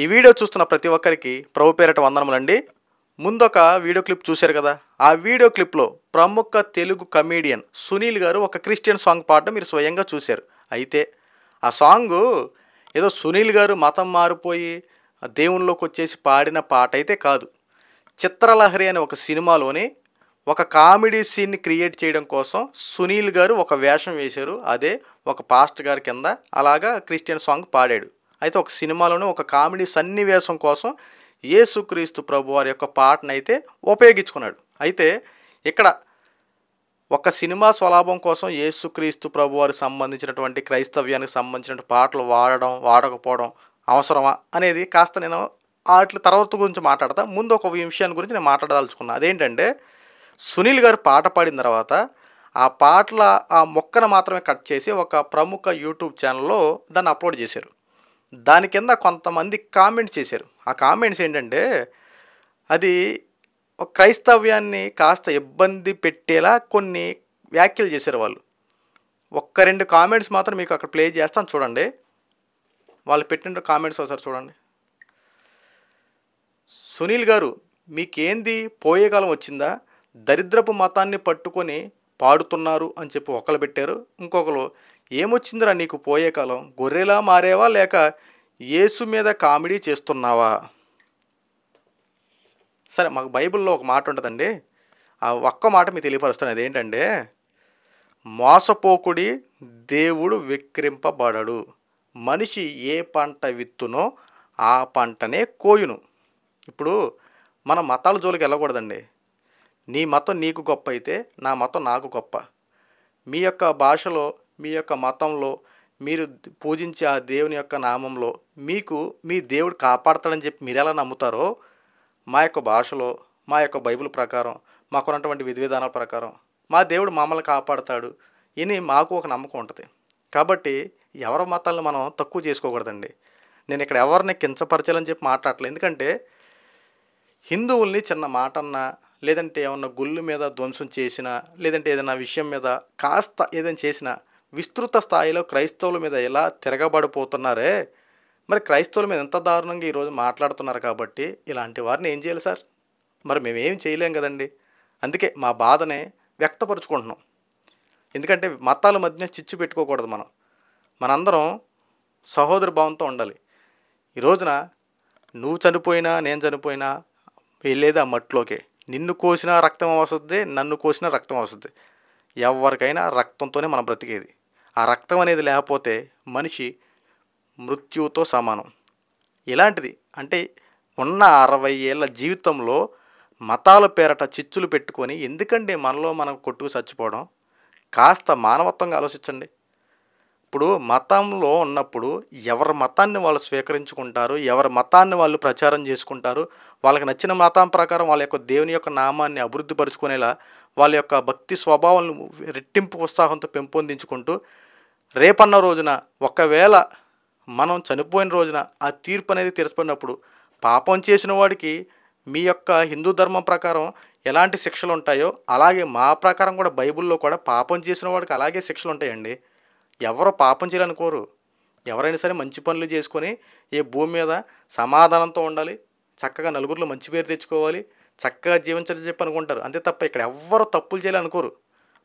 ఈ వీడియో చూస్తున్న ప్రతి ఒక్కరికి ప్రభు పేరట వందనములండి. ముందొక వీడియో క్లిప్ చూశారు కదా. ఆ వీడియో క్లిప్లో ప్రముఖ తెలుగు కమీడియన్ సునీల్ గారు ఒక క్రిస్టియన్ సాంగ్ పాడడం మీరు స్వయంగా చూశారు. అయితే ఆ సాంగు ఏదో సునీల్ గారు మతం మారిపోయి దేవునిలోకి వచ్చేసి పాడిన పాట అయితే కాదు. చిత్రలహరి అనే ఒక సినిమాలోని ఒక కామెడీ సీన్ని క్రియేట్ చేయడం కోసం సునీల్ గారు ఒక వేషం వేశారు. అదే ఒక పాస్టర్ గారి కింద అలాగా క్రిస్టియన్ సాంగ్ పాడాడు. అయితే ఒక సినిమాలోనే ఒక కామెడీ సన్నివేశం కోసం యేసుక్రీస్తు ప్రభు వారి యొక్క పాటనైతే ఉపయోగించుకున్నాడు. అయితే ఇక్కడ ఒక సినిమా స్వలాభం కోసం యేసుక్రీస్తు ప్రభు వారికి సంబంధించినటువంటి క్రైస్తవ్యానికి సంబంధించిన పాటలు వాడడం వాడకపోవడం అవసరమా అనేది కాస్త నేను వాటి తర్వాత గురించి మాట్లాడతా. ముందు ఒక విషయాన్ని గురించి నేను మాట్లాడదలుచుకున్నాను. అదేంటంటే సునీల్ గారు పాట పాడిన తర్వాత ఆ పాటల ఆ మొక్కను మాత్రమే కట్ చేసి ఒక ప్రముఖ యూట్యూబ్ ఛానల్లో దాన్ని అప్లోడ్ చేశారు. దాని కింద కొంతమంది కామెంట్స్ చేశారు. ఆ కామెంట్స్ ఏంటంటే అది ఒక క్రైస్తవ్యాన్ని కాస్త ఇబ్బంది పెట్టేలా కొన్ని వ్యాఖ్యలు చేశారు వాళ్ళు. ఒక్క రెండు కామెంట్స్ మాత్రం మీకు అక్కడ ప్లే చేస్తాను చూడండి. వాళ్ళు పెట్టిన కామెంట్స్ ఒకసారి చూడండి. సునీల్ గారు మీకేంది పోయే కాలం వచ్చిందా, దరిద్రపు మతాన్ని పట్టుకొని పాడుతున్నారు అని చెప్పి ఒకళ్ళు పెట్టారు. ఇంకొకరు ఏమొచ్చిందిరా నీకు పోయే కాలం, గొర్రెలా మారేవా లేక యేసు మీద కామెడీ చేస్తున్నావా. సరే, మాకు బైబిల్లో ఒక మాట ఉంటుందండి, ఆ ఒక్క మాట మీకు తెలియపరుస్తాను. అదేంటంటే మోసపోకుడి దేవుడు విక్రింపబడడు, మనిషి ఏ పంట విత్తునో ఆ పంటనే కోయును. ఇప్పుడు మన మతాల జోలికి వెళ్ళకూడదండి. నీ మతం నీకు గొప్ప అయితే నా మతం నాకు గొప్ప. మీ యొక్క భాషలో మీ యొక్క మతంలో మీరు పూజించే ఆ దేవుని యొక్క నామంలో మీకు మీ దేవుడు కాపాడతాడని చెప్పి మీరు ఎలా నమ్ముతారో మా యొక్క భాషలో మా యొక్క బైబిల్ ప్రకారం మాకున్నటువంటి విధి విధానాల ప్రకారం మా దేవుడు మమ్మల్ని కాపాడతాడు అని మాకు ఒక నమ్మకం ఉంటుంది. కాబట్టి ఎవరి మతాలను మనం తక్కువ చేసుకోకూడదండి. నేను ఇక్కడ ఎవరిని కించపరచాలని చెప్పి మాట్లాడలేదు. ఎందుకంటే హిందువుల్ని చిన్న మాట అన్నా లేదంటే ఏమన్నా గుళ్ళు మీద ధ్వంసం చేసినా లేదంటే ఏదైనా విషయం మీద కాస్త ఏదైనా చేసినా విస్తృత స్థాయిలో క్రైస్తవుల మీద ఎలా తిరగబడిపోతున్నారే, మరి క్రైస్తవుల మీద ఎంత దారుణంగా ఈరోజు మాట్లాడుతున్నారు. కాబట్టి ఇలాంటి వారిని ఏం చేయాలి సార్? మరి మేమేం చేయలేం కదండి. అందుకే మా బాధనే వ్యక్తపరుచుకుంటున్నాం. ఎందుకంటే మతాల మధ్య చిచ్చు పెట్టుకోకూడదు. మనందరం సహోదర భావంతో ఉండాలి. ఈ రోజున నువ్వు చనిపోయినా నేను చనిపోయినా వెళ్ళేది ఆ మట్టిలోకే. నిన్ను కోసినా రక్తం వస్తుంది, నన్ను కోసినా రక్తం వస్తుంది. ఎవరికైనా రక్తంతోనే మనం బ్రతికేది. ఆ రక్తం అనేది లేకపోతే మనిషి మృత్యువుతో సమానం. ఇలాంటిది అంటే ఉన్న 60 ఏళ్ళ జీవితంలో మతాల పేరట చిచ్చులు పెట్టుకొని ఎందుకంటే మనలో మనం కొట్టుకు చచ్చిపోవడం. కాస్త మానవత్వంగా ఆలోచించండి. ఇప్పుడు మతంలో ఉన్నప్పుడు ఎవరి మతాన్ని వాళ్ళు స్వీకరించుకుంటారు, ఎవరి మతాన్ని వాళ్ళు ప్రచారం చేసుకుంటారు. వాళ్ళకి నచ్చిన మతం ప్రకారం వాళ్ళ యొక్క దేవుని యొక్క నామాన్ని అభివృద్ధి పరుచుకునేలా వాళ్ళ యొక్క భక్తి స్వభావాలను రెట్టింపు ఉత్సాహంతో పెంపొందించుకుంటూ రేపన్న రోజున ఒకవేళ మనం చనిపోయిన రోజున ఆ తీర్పు అనేది తీర్చబడినప్పుడు పాపం చేసిన వాడికి మీ యొక్క హిందూ ధర్మం ప్రకారం ఎలాంటి శిక్షలు ఉంటాయో అలాగే మా ప్రకారం కూడా బైబిల్లో కూడా పాపం చేసిన వాడికి అలాగే శిక్షలు ఉంటాయండి. ఎవరో పాపం చేయాలనుకోరు. ఎవరైనా సరే మంచి పనులు చేసుకొని ఈ భూమి మీద సమాధానంతో ఉండాలి, చక్కగా నలుగురిలో మంచి పేరు తెచ్చుకోవాలి, చక్కగా జీవించాలని చెప్పి అనుకుంటారు. అంతే తప్ప ఇక్కడ ఎవ్వరూ తప్పులు చేయాలనుకోరు.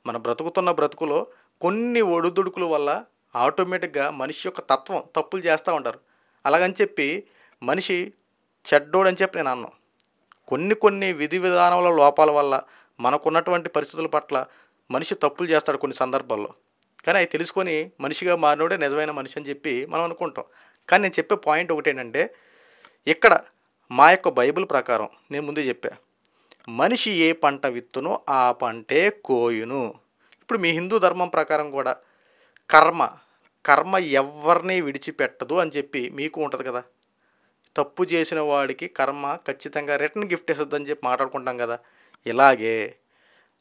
మన బ్రతుకుతున్న బ్రతుకులో కొన్ని ఒడిదుడుకుల వల్ల ఆటోమేటిక్గా మనిషి యొక్క తత్వం తప్పులు చేస్తూ ఉంటారు. అలాగని చెప్పి మనిషి చెడ్డోడని చెప్పి నేను అన్నాను. కొన్ని విధి విధానాల లోపాల వల్ల మనకున్నటువంటి పరిస్థితుల పట్ల మనిషి తప్పులు చేస్తాడు కొన్ని సందర్భాల్లో. కానీ అవి తెలుసుకొని మనిషిగా మారినోడే నిజమైన మనిషి అని చెప్పి మనం అనుకుంటాం. కానీ నేను చెప్పే పాయింట్ ఒకటేంటంటే ఇక్కడ మా యొక్క బైబిల్ ప్రకారం నేను ముందే చెప్పా, మనిషి ఏ పంట విత్తునో ఆ పంటే కోయును. ఇప్పుడు మీ హిందూ ధర్మం ప్రకారం కూడా కర్మ ఎవరిని విడిచిపెట్టదు అని చెప్పి మీకు ఉంటుంది కదా. తప్పు చేసిన వాడికి కర్మ ఖచ్చితంగా రిటర్న్ గిఫ్ట్ ఇస్తుందని చెప్పి మాట్లాడుకుంటాం కదా. ఇలాగే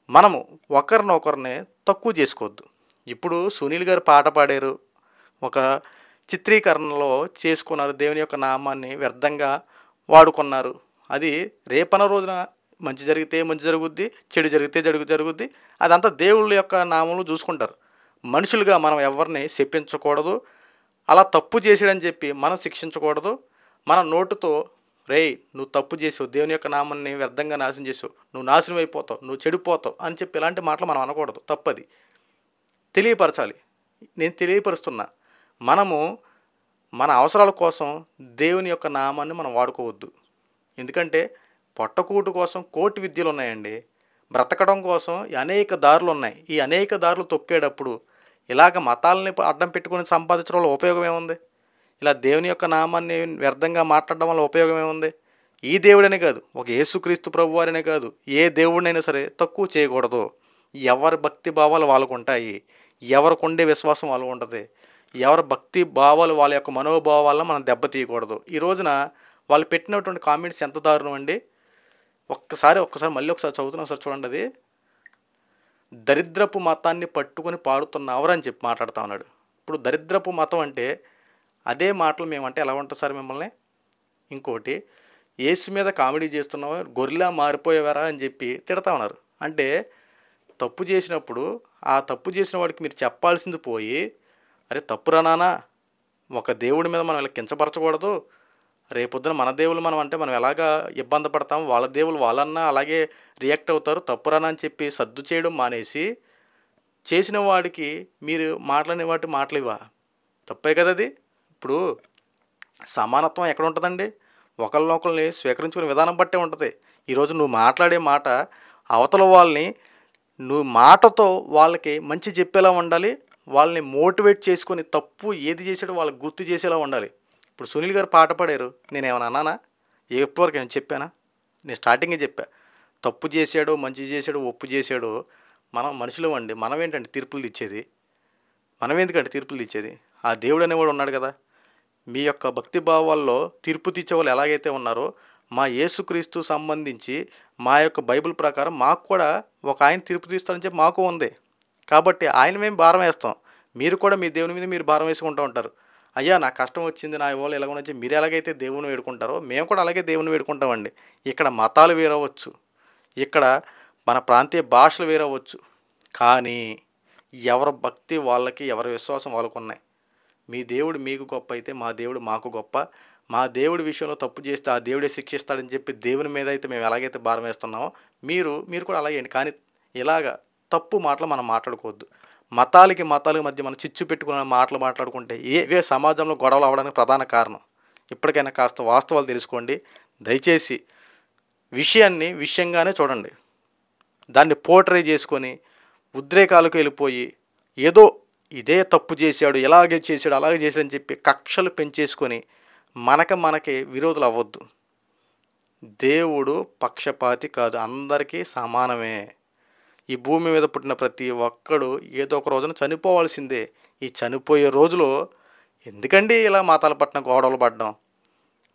మనము ఒకరినొకరిని తక్కువ చేసుకోవద్దు. ఇప్పుడు సునీల్ గారు పాట పాడారు, ఒక చిత్రీకరణలో చేసుకున్నారు, దేవుని యొక్క నామాన్ని వ్యర్థంగా వాడుకున్నారు. అది రేపన రోజున మంచి జరిగితే మంచి జరుగుద్ది, చెడు జరిగితే జరుగుద్ది. అదంతా దేవుళ్ళ యొక్క నామంలో చూసుకుంటారు. మనుషులుగా మనం ఎవరిని శపించకూడదు, అలా తప్పు చేసాడని చెప్పి మనం శిక్షించకూడదు. మన నోటుతో రేయ్ నువ్వు తప్పు చేసావు, దేవుని యొక్క నామాన్ని వ్యర్థంగా నాశనం చేసావు, నువ్వు నాశనం అయిపోతావు, నువ్వు చెడిపోతావు అని చెప్పి ఇలాంటి మాటలు మనం అనకూడదు, తప్పది. తెలియపరచాలి. నేను తెలియపరుస్తున్నా, మనము మన అవసరాల కోసం దేవుని యొక్క నామాన్ని మనం వాడుకోవద్దు. ఎందుకంటే పొట్టకూటు కోసం కోటి విద్యలు ఉన్నాయండి, బ్రతకడం కోసం అనేక దారులు ఉన్నాయి. ఈ అనేక దారులు తొక్కేటప్పుడు ఇలాగ మతాలని అడ్డం పెట్టుకుని సంపాదించడం వల్ల ఉపయోగం ఏముంది? ఇలా దేవుని యొక్క నామాన్ని వ్యర్థంగా మాట్లాడడం వల్ల ఉపయోగం ఏముంది? ఈ దేవుడనే కాదు, ఒక యేసుక్రీస్తు ప్రభువారనే కాదు, ఏ దేవుడినైనా సరే తక్కువ చేయకూడదు. ఎవరి భక్తి భావాలు వాళ్ళకు ఉంటాయి, ఎవరికి ఉండే విశ్వాసం వాళ్ళకు ఉంటుంది. ఎవరి భక్తి భావాలు వాళ్ళ యొక్క మనోభావాలను మనం దెబ్బతీయకూడదు. ఈ రోజున వాళ్ళు పెట్టినటువంటి కామెంట్స్ ఎంత దారుణం అండి. ఒక్కసారి మళ్ళీ ఒకసారి చదువుతున్నాం సార్, చూడండి. అది దరిద్రపు మతాన్ని పట్టుకొని పాడుతున్నవరని చెప్పి మాట్లాడుతూ ఉన్నాడు. ఇప్పుడు దరిద్రపు మతం అంటే అదే మాటలు మేమంటే ఎలా ఉంటుంది సార్ మిమ్మల్ని? ఇంకోటి, యేసు మీద కామెడీ చేస్తున్నావా, గొర్రెలా మారిపోయేవారా అని చెప్పి తిడతా ఉన్నారు. అంటే తప్పు చేసినప్పుడు ఆ తప్పు చేసిన వాడికి మీరు చెప్పాల్సింది పోయి, అరే తప్పురా నాన్న, ఒక దేవుడి మీద మనం ఇలా కించపరచకూడదు, రేపొద్దున మన దేవుళ్ళు మనం అంటే మనం ఎలాగా ఇబ్బంది పడతాం, వాళ్ళ దేవుళ్ళు వాళ్ళన్నా అలాగే రియాక్ట్ అవుతారు, తప్పురానా అని చెప్పి సర్దు చేయడం మానేసి చేసిన వాడికి మీరు మాట్లాడిన వాటి మాటలివా? తప్పే కదా అది. ఇప్పుడు సమానత్వం ఎక్కడ ఉంటుందండి? ఒకరినొకరిని స్వీకరించుకునే విధానం బట్టే ఉంటుంది. ఈరోజు నువ్వు మాట్లాడే మాట అవతల వాళ్ళని నువ్వు మాటతో వాళ్ళకి మంచి చెప్పేలా ఉండాలి, వాళ్ళని మోటివేట్ చేసుకొని తప్పు ఏది చేసాడో వాళ్ళకి గుర్తు చేసేలా ఉండాలి. ఇప్పుడు సునీల్ గారు పాట పాడారు, నేను ఏమైనా అన్నానా? ఎప్పటివరకు నేను చెప్పానా? నేను స్టార్టింగే చెప్పా, తప్పు చేశాడో మంచి చేశాడో ఒప్పు చేశాడో మనం మనుషులు అండి, మనం ఏంటంటే తీర్పులు తెచ్చేది? మనం ఎందుకంటే తీర్పులు తెచ్చేది? ఆ దేవుడు అనేవాడు ఉన్నాడు కదా. మీ యొక్క భక్తి భావాల్లో తీర్పు తెచ్చేవాళ్ళు ఎలాగైతే ఉన్నారో, మా యేసుక్రీస్తు సంబంధించి మా యొక్క బైబిల్ ప్రకారం మాకు కూడా ఒక ఆయన తీర్పు తీస్తారని చెప్పి మాకు ఉంది. కాబట్టి ఆయన మేము భారం వేస్తాం, మీరు కూడా మీ దేవుని మీద మీరు భారం వేసుకుంటూ ఉంటారు. అయ్యా నాకు కష్టం వచ్చింది, నా ఇవాళ ఎలాగో వచ్చి మీరు ఎలాగైతే దేవుని వేడుకుంటారో మేము కూడా అలాగే దేవుని వేడుకుంటామండి. ఇక్కడ మతాలు వేరవచ్చు, ఇక్కడ మన ప్రాంతీయ భాషలు వేరవచ్చు, కానీ ఎవరి భక్తి వాళ్ళకి, ఎవరి విశ్వాసం వాళ్ళకు ఉన్నాయి. మీ దేవుడు మీకు గొప్ప అయితే మా దేవుడు మాకు గొప్ప. మా దేవుడి విషయంలో తప్పు చేస్తే ఆ దేవుడే శిక్షిస్తాడని చెప్పి దేవుని మీద అయితే మేము ఎలాగైతే భారం వేస్తున్నామో మీరు కూడా అలాగే. కానీ ఇలాగ తప్పు మాటలు మనం మాట్లాడుకోవద్దు. మతాలకి మధ్య మనం చిచ్చు పెట్టుకున్న మాటలు మాట్లాడుకుంటే ఇవే సమాజంలో గొడవలు అవ్వడానికి ప్రధాన కారణం. ఇప్పటికైనా కాస్త వాస్తవాలు తెలుసుకోండి. దయచేసి విషయాన్ని విషయంగానే చూడండి. దాన్ని పోర్ట్రే చేసుకొని ఉద్రేకాలకు వెళ్ళిపోయి ఏదో ఇదే తప్పు చేశాడు, ఇలాగే చేశాడు, అలాగే చేశాడని చెప్పి కక్షలు పెంచేసుకొని మనకే విరోధులు అవ్వద్దు. దేవుడు పక్షపాతి కాదు, అందరికీ సమానమే. ఈ భూమి మీద పుట్టిన ప్రతి ఒక్కడు ఏదో ఒక రోజున చనిపోవాల్సిందే. ఈ చనిపోయే రోజులో ఎందుకండి ఇలా మతాల పట్ల గొడవలు పడడం?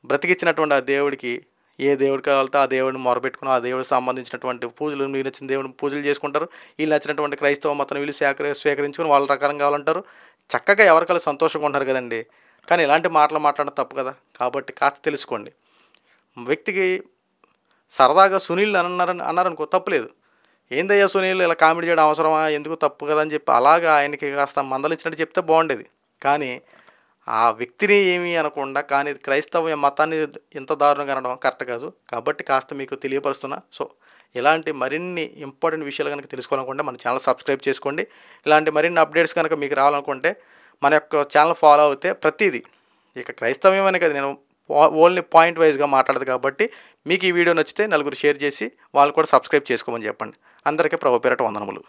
బ్రతికిచ్చినటువంటి ఆ దేవుడికి ఏ దేవుడికి వెళ్తే ఆ దేవుడిని మొరపెట్టుకుని ఆ దేవుడికి సంబంధించినటువంటి పూజలు, మీరు నచ్చిన దేవుడిని పూజలు చేసుకుంటారు. వీళ్ళు నచ్చినటువంటి క్రైస్తవ మతం వీళ్ళు స్వీకరించుకొని వాళ్ళ రకాలం కావాలంటారు. చక్కగా ఎవరికైనా సంతోషంగా ఉంటారు కదండి. కానీ ఇలాంటి మాటలు మాట్లాడడం తప్పు కదా. కాబట్టి కాస్త తెలుసుకోండి. వ్యక్తికి సరదాగా సునీల్ అన్నారనుకో, తప్పులేదు. ఏందయ్యా సునీల్ ఇలా కామెడీ చేయడం అవసరమా, ఎందుకు, తప్పు కదా అని చెప్పి అలాగా ఆయనకి కాస్త మందలించినట్టు చెప్తే బాగుండేది. కానీ ఆ వ్యక్తిని ఏమీ అనకుండా, కానీ క్రైస్తవ మతాన్ని ఇంత దారుణంగా అనడం కరెక్ట్ కాదు. కాబట్టి కాస్త మీకు తెలియపరుస్తున్నా. సో ఇలాంటి మరిన్ని ఇంపార్టెంట్ విషయాలు కనుక తెలుసుకోవాలనుకుంటే మన ఛానల్ సబ్స్క్రైబ్ చేసుకోండి. ఇలాంటి మరిన్ని అప్డేట్స్ కనుక మీకు రావాలనుకుంటే మన యొక్క ఛానల్ ఫాలో అవుతే ప్రతిదీ, ఇక క్రైస్తవ్యమనే కదా, నేను ఓన్లీ పాయింట్ వైజ్గా మాట్లాడదు. కాబట్టి మీకు ఈ వీడియో నచ్చితే నలుగురు షేర్ చేసి వాళ్ళు కూడా సబ్స్క్రైబ్ చేసుకోమని చెప్పండి. అందరికీ ప్రభు పేరట వందనములు.